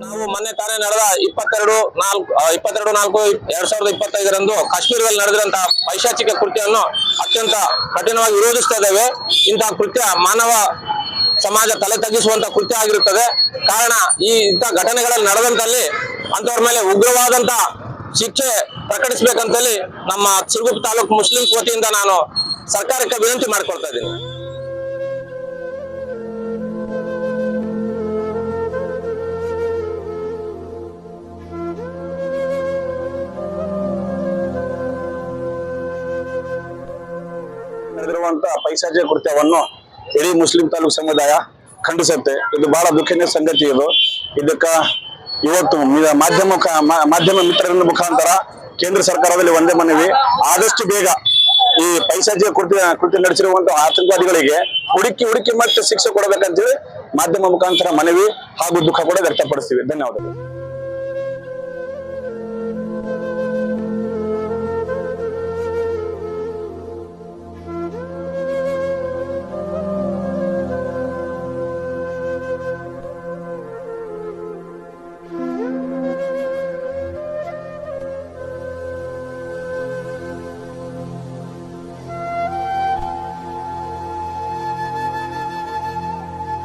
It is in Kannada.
ನಾವು ಮೊನ್ನೆ ತಾನೇ ನಡೆದ 22/4/2025 ಕಾಶ್ಮೀರದಲ್ಲಿ ನಡೆದಿರುವಂತಹ ಪೈಶಾಚಿಕ ಕೃತ್ಯವನ್ನು ಅತ್ಯಂತ ಕಠಿಣವಾಗಿ ವಿರೋಧಿಸ್ತಾ ಇದ್ದೇವೆ. ಇಂತಹ ಕೃತ್ಯ ಮಾನವ ಸಮಾಜ ತಲೆ ತಗ್ಗಿಸುವಂತಹ ಕೃತ್ಯ ಆಗಿರುತ್ತದೆ. ಕಾರಣ ಇಂತಹ ಘಟನೆಗಳಲ್ಲಿ ನಡೆದಂತಲ್ಲಿ ಅಂತವರ ಮೇಲೆ ಉಗ್ರವಾದಂತಹ ಶಿಕ್ಷೆ ಪ್ರಕಟಿಸಬೇಕಂತೇಳಿ ನಮ್ಮ ಸಿರಗುಪ್ಪ ತಾಲೂಕು ಮುಸ್ಲಿಮ್ಸ್ ವತಿಯಿಂದ ನಾನು ಸರ್ಕಾರಕ್ಕೆ ವಿನಂತಿ ಮಾಡಿಕೊಳ್ತಾ ಇದ್ದೀನಿ. ನಡೆದಿರುವಂತಹ ಪೈಶಾಚಿಕ ಕೃತ್ಯವನ್ನು ಇಡೀ ಮುಸ್ಲಿಂ ತಾಲೂಕು ಸಮುದಾಯ ಖಂಡಿಸುತ್ತೆ. ಇದು ಬಹಳ ದುಃಖನೀಯ ಸಂಗತಿ. ಇದಕ್ಕ ಇವತ್ತು ಮಾಧ್ಯಮ ಮಿತ್ರರ ಮುಖಾಂತರ ಕೇಂದ್ರ ಸರ್ಕಾರದಲ್ಲಿ ಒಂದೇ ಮನವಿ, ಆದಷ್ಟು ಬೇಗ ಈ ಪೈಶಾಚಿಕ ಕೃತ್ಯ ನಡೆಸಿರುವಂತಹ ಆತಂಕವಾದಿಗಳಿಗೆ ಹುಡುಕಿ ಮತ್ತೆ ಶಿಕ್ಷೆ ಕೊಡಬೇಕಂತೇಳಿ ಮಾಧ್ಯಮ ಮುಖಾಂತರ ಮನವಿ ಹಾಗೂ ದುಃಖ ಕೂಡ ವ್ಯಕ್ತಪಡಿಸ್ತೀವಿ. ಧನ್ಯವಾದಗಳು.